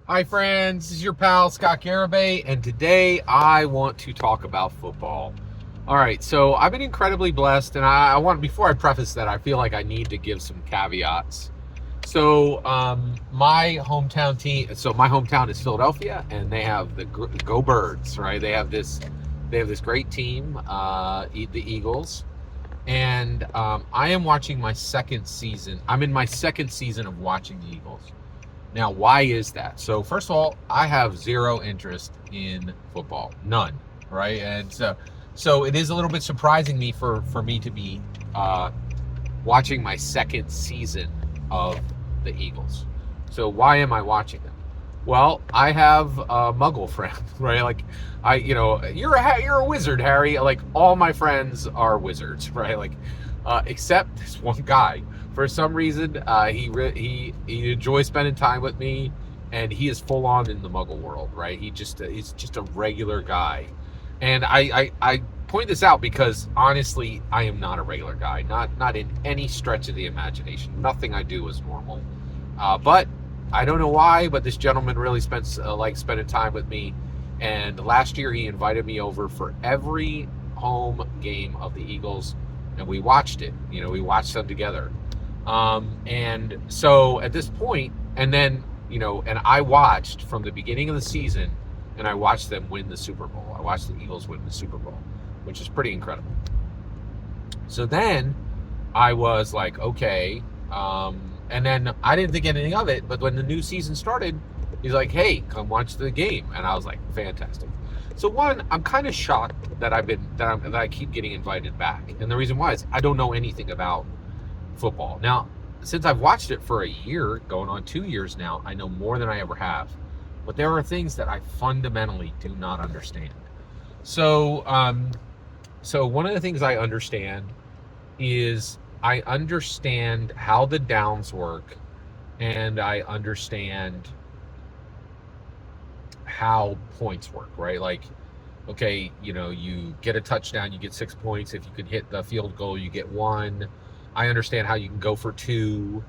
Hi friends, this is your pal Scott Garibay, and today I want to talk about football. All right, so I've been incredibly blessed, and I want, before I preface that, I feel like I need to give some caveats. My hometown team. So my hometown is Philadelphia, and they have the Go Birds, right? They have this great team, the Eagles, and I am watching my second season. I'm in my second season of watching the Eagles. Now, why is that? So, first of all, I have zero interest in football, none, right? And so it is a little bit surprising me for me to be uh, watching my second season of the Eagles. So, why am I watching them? Well, I have a Muggle friend, right? Like, you're a wizard, Harry. Like, all my friends are wizards, right? Like, except this one guy. For some reason, he enjoys spending time with me, and he is full on in the Muggle world, right? He's just a regular guy, and I point this out because honestly, I am not a regular guy, not in any stretch of the imagination. Nothing I do is normal, but I don't know why, but this gentleman really likes spending time with me. And last year, he invited me over for every home game of the Eagles, and we watched it. We watched them together. And so at this point, and then and I watched from the beginning of the season, and I watched them win the Super Bowl. I watched the Eagles win the Super Bowl, which is pretty incredible. So then I was like, okay. And then I didn't think anything of it, but when the new season started, he's like, hey, come watch the game. And I was like, fantastic. So one, I'm kind of shocked that I keep getting invited back. And the reason why is I don't know anything about football. Now, since I've watched it for a year, going on 2 years now, I know more than I ever have. But there are things that I fundamentally do not understand. So, so one of the things I understand is I understand how the downs work, and I understand how points work, right? Like, okay, you get a touchdown, you get 6 points. If you can hit the field goal, you get one. I understand how you can go for two.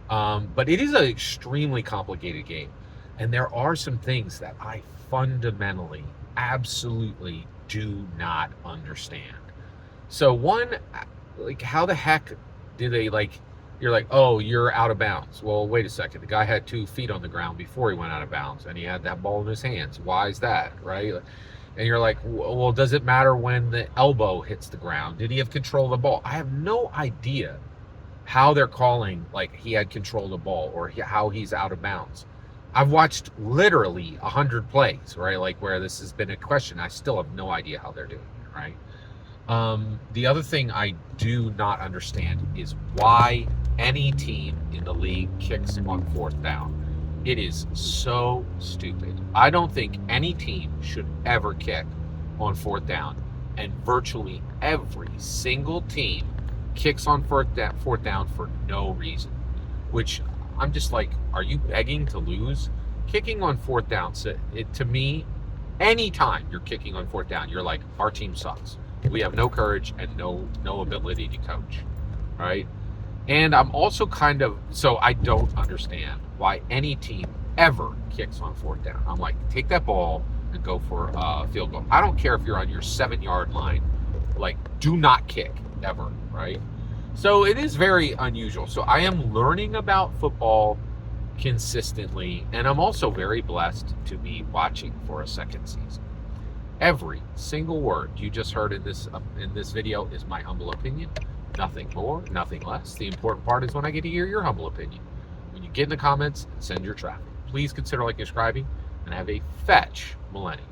But it is an extremely complicated game. And there are some things that I fundamentally, absolutely do not understand. So one, like, how the heck do they, like, you're like, oh, you're out of bounds. Well, wait a second. The guy had 2 feet on the ground before he went out of bounds, and he had that ball in his hands. Why is that, right? And you're like, well, does it matter when the elbow hits the ground? Did he have control of the ball? I have no idea how they're calling, like, he had control of the ball or how he's out of bounds. I've watched literally 100 plays, right? Like, where this has been a question. I still have no idea how they're doing it, right? The other thing I do not understand is why any team in the league kicks on fourth down. It is so stupid. I don't think any team should ever kick on fourth down. And virtually every single team kicks on fourth down for no reason. Which I'm just like, are you begging to lose? Kicking on fourth down, to me, anytime you're kicking on fourth down, you're like, our team sucks. We have no courage and no ability to coach, right? And I'm also so I don't understand why any team ever kicks on fourth down. I'm like, take that ball and go for a field goal. I don't care if you're on your 7-yard line. Like, do not kick ever, right? So it is very unusual. So I am learning about football consistently, and I'm also very blessed to be watching for a second season. Every single word you just heard in this video is my humble opinion. Nothing more, nothing less. The important part is when I get to hear your humble opinion. When you get in the comments, send your traffic. Please consider liking and subscribing, and have a fetch millennium.